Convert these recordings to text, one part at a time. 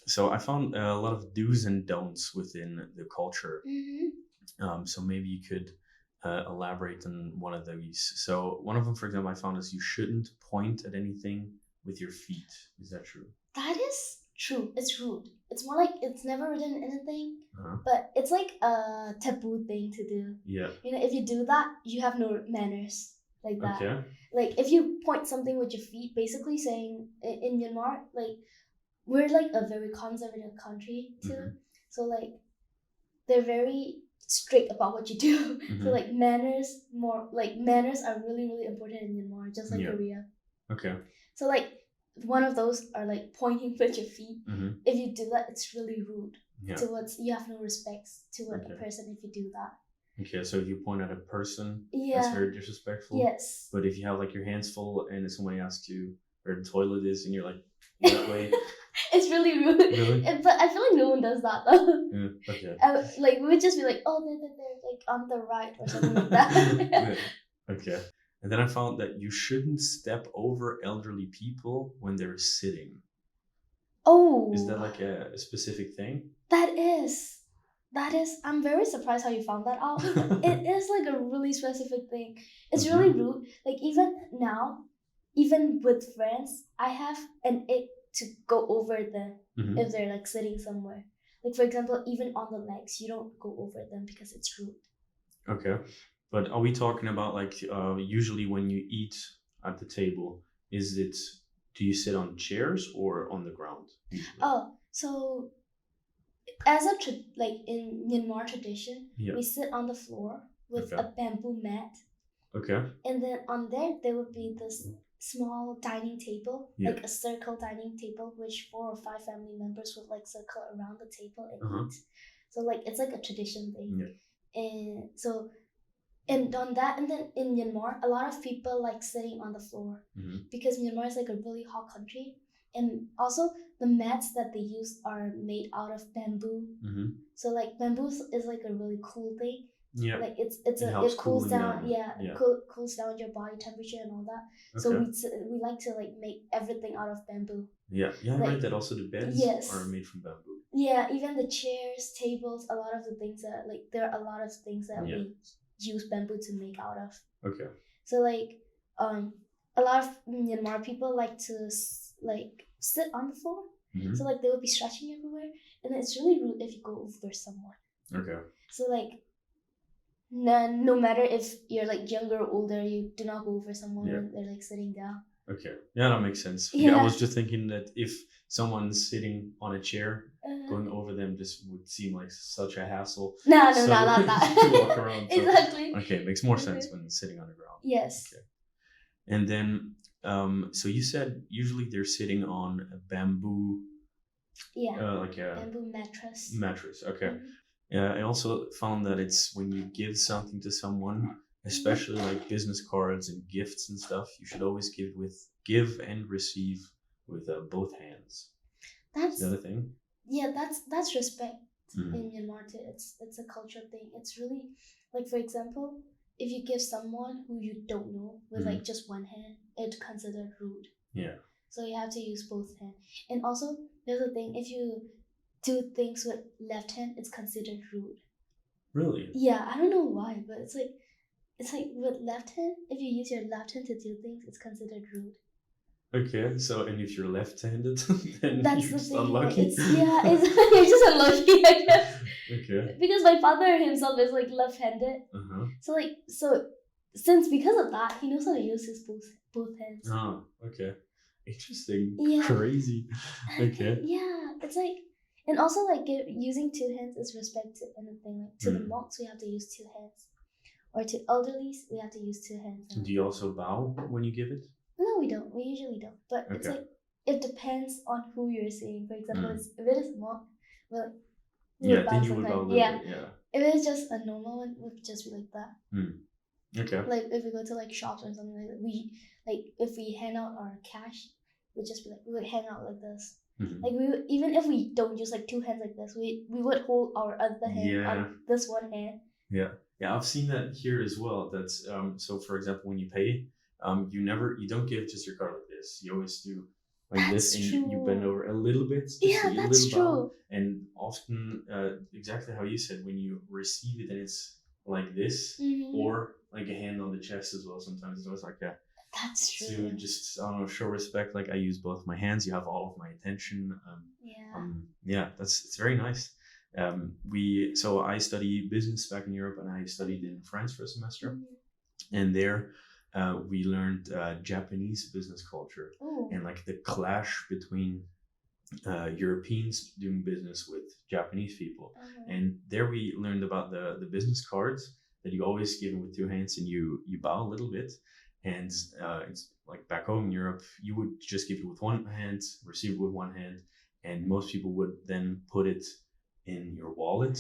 so I found a lot of do's and don'ts within the culture. So maybe you could elaborate on one of these. So one of them, for example, I found is you shouldn't point at anything with your feet. Is that true? That is true. It's rude. It's more like it's never written anything, Uh-huh. but it's like a taboo thing to do. Yeah. If you do that, you have no manners like that. Okay. Like if you point something with your feet, basically saying in Myanmar, like we're like a very conservative country too. So like they're very strict about what you do. So like manners are really really important in Myanmar, just like Korea. Okay. So like one of those are like pointing with your feet. If you do that, it's really rude. Towards you have no respect toward a person if you do that. Okay, so if you point at a person, that's very disrespectful. Yes. But if you have like your hands full and somebody asks you where the toilet is and you're like that way, it's really rude. Really? But I feel like no one does that though. Yeah. Okay. Like we would just be like, oh, they're like on the right or something like that. Okay. And then I found that you shouldn't step over elderly people when they're sitting. Oh. Is that like a specific thing? That is. I'm very surprised how you found that out. It is like a really specific thing. It's really rude. Like even now, even with friends, I have an ick to go over them if they're like sitting somewhere. Like for example, even on the legs, you don't go over them because it's rude. Okay. But are we talking about like usually when you eat at the table, do you sit on chairs or on the ground? Usually? Oh, so as like in Myanmar tradition, we sit on the floor with a bamboo mat. Okay. And then on there would be this small dining table, like a circle dining table, which 4 or 5 family members would like circle around the table and eat. So like it's like a tradition thing. And so and on that, and then in Myanmar, a lot of people like sitting on the floor because Myanmar is like a really hot country. And also the mats that they use are made out of bamboo. So like bamboo is like a really cool thing. Yeah. Like it cools down. Cools down your body temperature and all that. Okay. So we like to like make everything out of bamboo. Yeah. Yeah, I read that also the beds are made from bamboo. Yeah, even the chairs, tables, a lot of the things that like there are a lot of things that we use bamboo to make out of. Okay. So like a lot of Myanmar people like to like sit on the floor. So like they would be stretching everywhere, and it's really rude if you go over someone. Okay. So like no matter if you're like younger or older, you do not go over someone when they're like sitting down. Okay. Yeah, that makes sense. Yeah, I was just thinking that if someone's sitting on a chair, going over them just would seem like such a hassle. No, not that. To walk around. So, exactly. Okay, it makes more sense when sitting on the ground. Yes. Okay. And then, so you said usually they're sitting on a bamboo. Yeah. Like a bamboo mattress. Mattress. Okay. Yeah, I also found that it's when you give something to someone, especially like business cards and gifts and stuff, you should always give and receive with both hands. That's the other thing. Yeah, that's respect in Myanmar too. It's a cultural thing. It's really like, for example, if you give someone who you don't know with like just one hand, it's considered rude. Yeah. So you have to use both hands. And also there's a thing, if you do things with left hand, it's considered rude. Really? Yeah, I don't know why, but it's like with left hand, if you use your left hand to do things, it's considered rude. Okay, so and if you're left-handed, then that's you're the thing. unlucky. You're just unlucky, I guess. Okay. Because my father himself is like left-handed. So because of that, he knows how to use his both hands. Oh, okay. Interesting. Yeah. Crazy. Okay. Yeah, it's like, and also like using 2 hands is respect to anything. Like to the monks, we have to use 2 hands, or to elderlies, we have to use 2 hands. Do you also bow when you give it? No, we don't. We usually don't. But it's like it depends on who you're seeing. For example, if it is a monk, then you would bow. Yeah. If it is just a normal one, we would just be like that. Okay. Like if we go to like shops or something like that, if we hand out our cash, we'd just be like, we would hang out like this. Like even if we don't use like 2 hands like this, we would hold our other hand on this one hand. Yeah. Yeah, I've seen that here as well. That's so for example, when you pay, you don't give just your card like this. You always do like this, and you bend over a little bit, just Yeah, a that's little bow. true. And often, exactly how you said, when you receive it, and it's like this, or like a hand on the chest as well. Sometimes it's always like a. That's true. To just, I don't know, show respect. Like I use both my hands. You have all of my attention. Yeah, it's very nice. So I study business back in Europe, and I studied in France for a semester, and there we learned Japanese business culture. Ooh. And like the clash between Europeans doing business with Japanese people. And there we learned about the business cards that you always give with two hands, and you bow a little bit. And it's like back home in Europe, you would just give it with one hand, receive it with one hand, and most people would then put it in your wallet,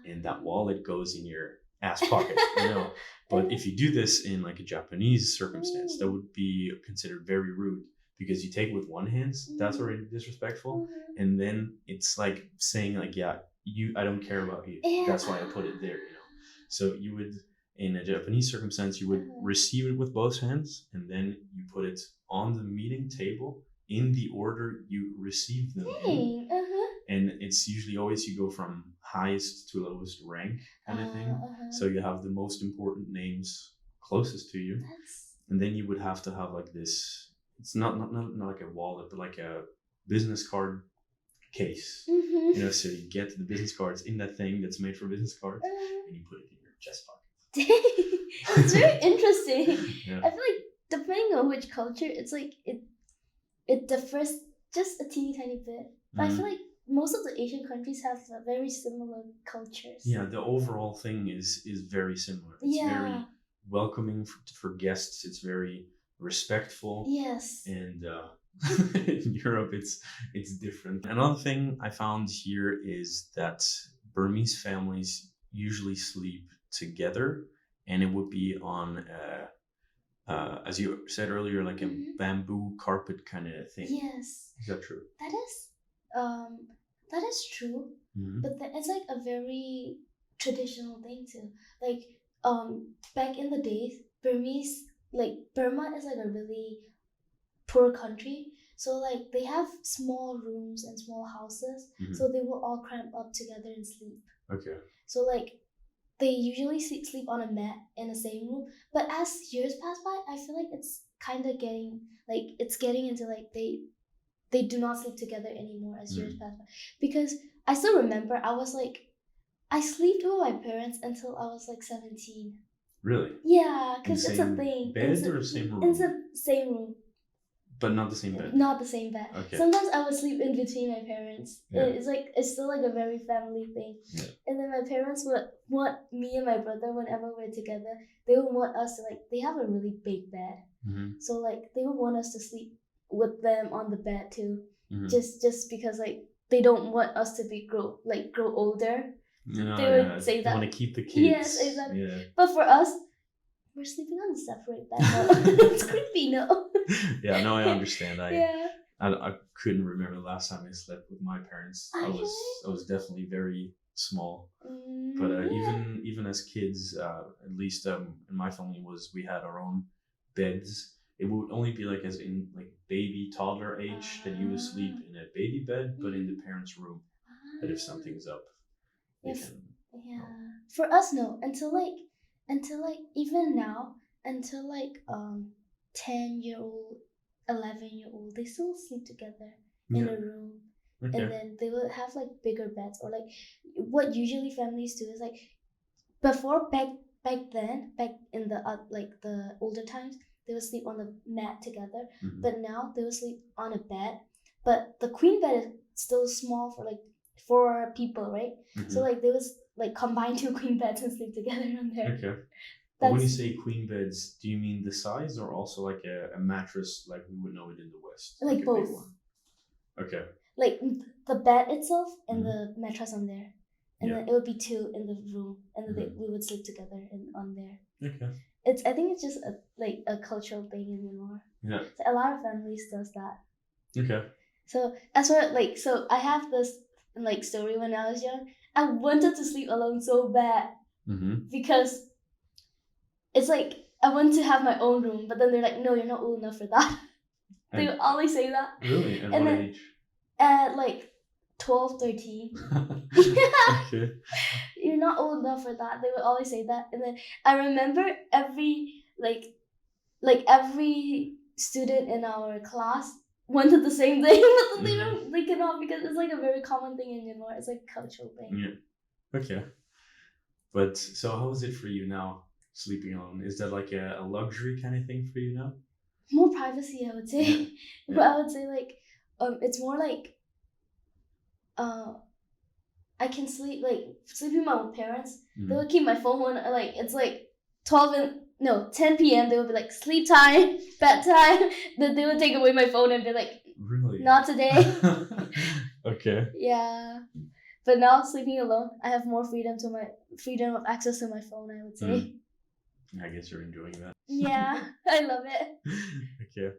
and that wallet goes in your ass pocket, you know. But if you do this in like a Japanese circumstance, that would be considered very rude, because you take it with one hand, that's already disrespectful, and then it's like saying like, yeah, I don't care about you, that's why I put it there, you know. So you would, in a Japanese circumstance, you would receive it with both hands, and then you put it on the meeting table in the order you received them in. And it's usually always you go from highest to lowest rank kind of thing. So you have the most important names closest to you. And then you would have to have like this, it's not like a wallet, but like a business card case. You know, so you get the business cards in that thing that's made for business cards, and you put it in your chest pocket. It's very interesting. Yeah. I feel like depending on which culture, it's like it differs just a teeny tiny bit. But I feel like most of the Asian countries have very similar cultures. Yeah, the overall thing is very similar. It's very welcoming for guests. It's very respectful. Yes. And in Europe, it's different. Another thing I found here is that Burmese families usually sleep together, and it would be on as you said earlier, like a bamboo carpet kind of thing. Yes. Is that true? That is true. But it's like a very traditional thing too. Like back in the days, Burmese, like Burma is like a really poor country, so like they have small rooms and small houses, so they will all cramp up together and sleep. Okay. So like they usually sleep on a mat in the same room, but as years pass by, I feel like it's kind of getting into like they do not sleep together anymore as years pass by. Because I still remember I slept with my parents until I was like 17. Really? Yeah, because it's a thing. Bed or same room? It's the same room. But not the same bed? Not the same bed. Okay. Sometimes I would sleep in between my parents. Yeah. It's still like a very family thing. Yeah. And then my parents would want me and my brother, whenever we're together, they would want us to they have a really big bed. So like they would want us to sleep with them on the bed too. Just because like they don't want us to grow older. No, they would say that. They want to keep the kids. Yes, exactly. Yeah. But for us, we're sleeping on a separate bed now. It's creepy, no? Yeah, no, I understand. I couldn't remember the last time I slept with my parents. I was definitely very small. But even as kids, at least in my family, we had our own beds. It would only be like as in like baby toddler age that you would sleep in a baby bed, but in the parents' room. That if something's up, they can. Yeah. For us, no. Until even now, until 10-year-old, 11-year-old, they still sleep together in a room. Okay. And then they will have bigger beds, or what usually families do is before back in the the older times, they would sleep on the mat together. But now they will sleep on a bed, but the queen bed is still small for 4 people, right? So they would combine 2 queen beds and sleep together on there. Okay. But when you say queen beds, do you mean the size, or also a mattress like we would know it in the West? Like both. A big one? Okay. The bed itself and the mattress on there. And then it would be 2 in the room, and then we would sleep together on there. Okay. I think it's just a cultural thing anymore. Yeah. So a lot of families does that. Okay. So as for so I have this story when I was young. I wanted to sleep alone so bad because it's I want to have my own room, but then they're like, no, you're not old enough for that. They would always say that. Really? At And what then, age? At like 12, 13. Okay. You're not old enough for that. They would always say that. And then I remember every every student in our class wanted the same thing, but they cannot, because it's like a very common thing in Myanmar. It's like a cultural thing. Yeah. Okay. But so how is it for you now, sleeping alone? Is that like a luxury kind of thing for you now? More privacy, I would say. Yeah. But I would say like it's more like I can sleep sleeping with my parents. They would keep my phone on, like it's like 10 p.m. They would be like sleep time, bedtime. Then they would take away my phone and be like, really? Not today. Okay. Yeah. But now sleeping alone, I have more freedom of access to my phone, I would say. I guess you're enjoying that. Yeah, I love it. Okay.